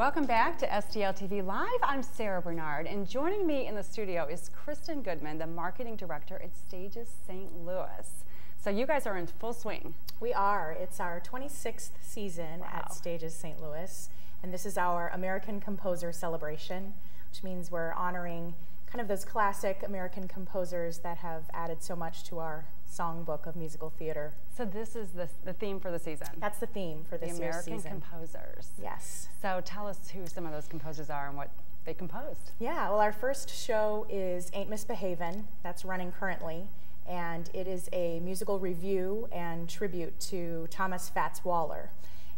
welcome back to STL TV Live. I'm Sarah Bernard, and joining me in the studio is Kristen Goodman, the marketing director at Stages St. Louis. So you guys are in full swing. We are. It's our 26th season at Stages St. Louis, and this is our American Composer Celebration, which means we're honoring kind of those classic American composers that have added so much to our songbook of musical theater. So this is the theme for the season? That's the theme for this year's season. The American composers. Yes. So tell us who some of those composers are and what they composed. Yeah, well, our first show is Aint Misbehavin. That's running currently, and it is a musical review and tribute to Thomas Fats Waller.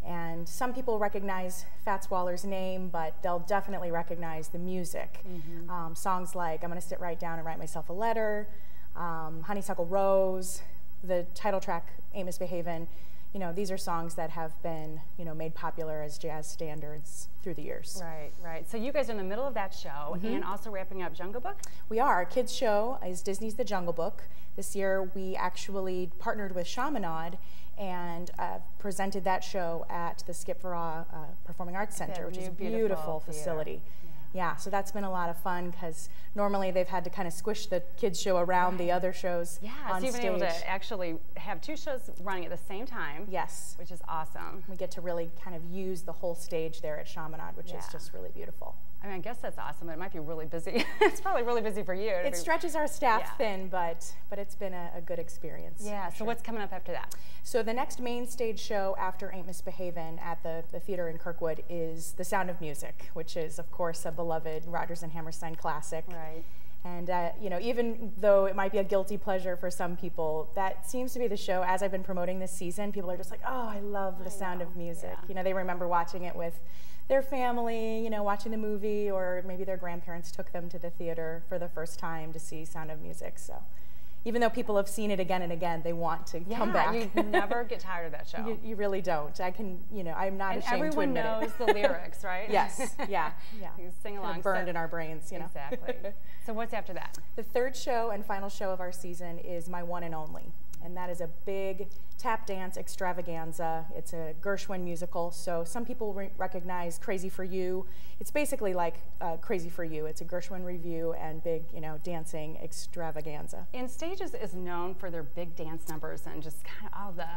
And some people recognize Fats Waller's name, but they'll definitely recognize the music. Mm-hmm. Songs like I'm Gonna Sit Right Down and Write Myself a Letter, Honeysuckle Rose, the title track, Aint Misbehavin. You know, these are songs that have been, you know, made popular as jazz standards through the years. Right, right. So you guys are in the middle of that show and also wrapping up Jungle Book? We are. Our kids' show is Disney's The Jungle Book. This year we actually partnered with Chaminade and presented that show at the Skip Farrar Performing Arts Center, which is a beautiful facility. Yeah, so that's been a lot of fun because normally they've had to kind of squish the kids show around the other shows on so you've been able to actually have two shows running at the same time. Yes. Which is awesome. We get to really kind of use the whole stage there at Chaminade, which is just really beautiful. I mean, I guess that's awesome, but it might be really busy. It's probably really busy for you. It stretches our staff thin, but it's been a good experience. Yeah, so what's coming up after that? So the next main stage show after Aint Misbehavin at the theater in Kirkwood is The Sound of Music, which is, of course, a beloved Rodgers and Hammerstein classic. Right. And, you know, even though it might be a guilty pleasure for some people, that seems to be the show. As I've been promoting this season, people are just like, oh, I love The Sound of Music. Yeah. You know, they remember watching it with their family, you know, watching the movie, or maybe their grandparents took them to the theater for the first time to see Sound of Music. So even though people have seen it again and again, they want to come back. You never get tired of that show. You really don't. I can, you know, I'm not ashamed to admit it. And everyone knows the lyrics, right? Yes, yeah. You sing along. Kind of burned in our brains, you know. Exactly. So what's after that? The third show and final show of our season is My One and Only. And that is a big tap dance extravaganza. It's a Gershwin musical, so some people recognize Crazy for You. It's basically like Crazy for You. It's a Gershwin review and big, you know, dancing extravaganza. And Stages is known for their big dance numbers and just kind of all the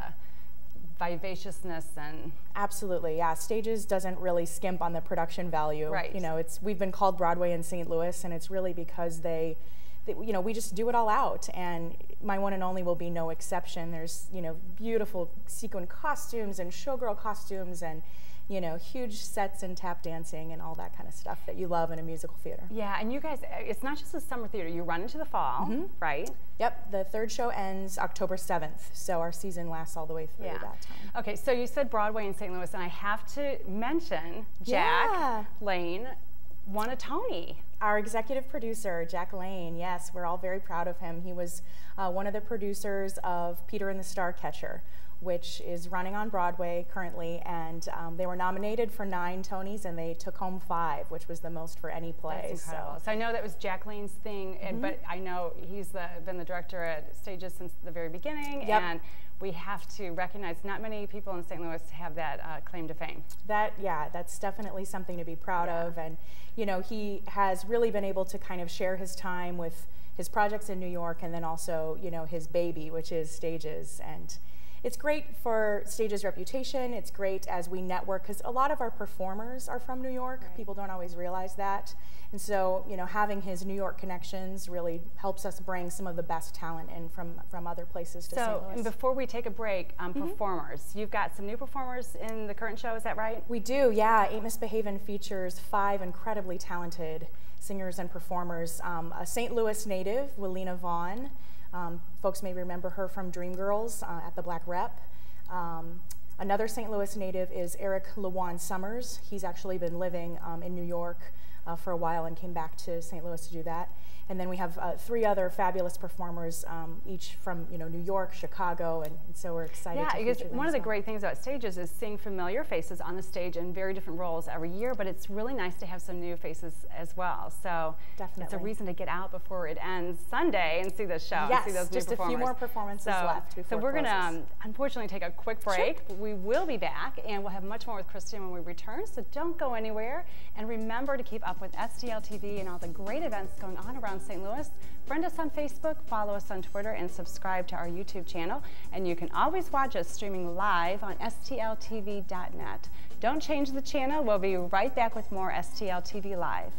vivaciousness and... Absolutely, yeah. Stages doesn't really skimp on the production value. Right. You know, we've been called Broadway in St. Louis, and it's really because you know, we just do it all out, and My One and Only will be no exception. There's, you know, beautiful sequin costumes and showgirl costumes and, you know, huge sets and tap dancing and all that kind of stuff that you love in a musical theater. Yeah, and you guys, it's not just a summer theater. You run into the fall, right? Yep, the third show ends October 7th, so our season lasts all the way through that time. Okay, so you said Broadway in St. Louis, and I have to mention Jack Lane won a Tony. Our executive producer, Jack Lane, yes, we're all very proud of him. He was one of the producers of Peter and the Starcatcher, which is running on Broadway currently, and they were nominated for 9 Tonys, and they took home 5, which was the most for any play. That's incredible. So I know that was Jack Lane's thing, but I know he's been the director at Stages since the very beginning, and we have to recognize not many people in St. Louis have that claim to fame. That's definitely something to be proud of, and you know, he has really been able to kind of share his time with his projects in New York, and then also, you know, his baby, which is Stages. And it's great for Stages' reputation. It's great as we network, because a lot of our performers are from New York. Right. People don't always realize that. And so, you know, having his New York connections really helps us bring some of the best talent in from other places to St. Louis. And before we take a break, performers. You've got some new performers in the current show, is that right? We do, yeah. Aint Misbehavin features 5 incredibly talented singers and performers. A St. Louis native, Willina Vaughn. Folks may remember her from Dreamgirls at the Black Rep. Another St. Louis native is Eric LeJuan Summers. He's actually been living in New York for a while and came back to St. Louis to do that. And then we have 3 other fabulous performers, each from New York, Chicago, and so we're excited. Yeah, to because feature them one of the as well. great things about stages is seeing familiar faces on the stage in very different roles every year, but it's really nice to have some new faces as well. So definitely, it's a reason to get out before it ends Sunday and see the show. Yes, and see those just new a few more performances left before So we're going to unfortunately take a quick break. Sure. But we will be back, and we'll have much more with Kristen when we return. So don't go anywhere, and remember to keep up with STL TV and all the great events going on around St. Louis. Friend us on Facebook, follow us on Twitter, and subscribe to our YouTube channel. And you can always watch us streaming live on stltv.net. Don't change the channel. We'll be right back with more STL TV Live.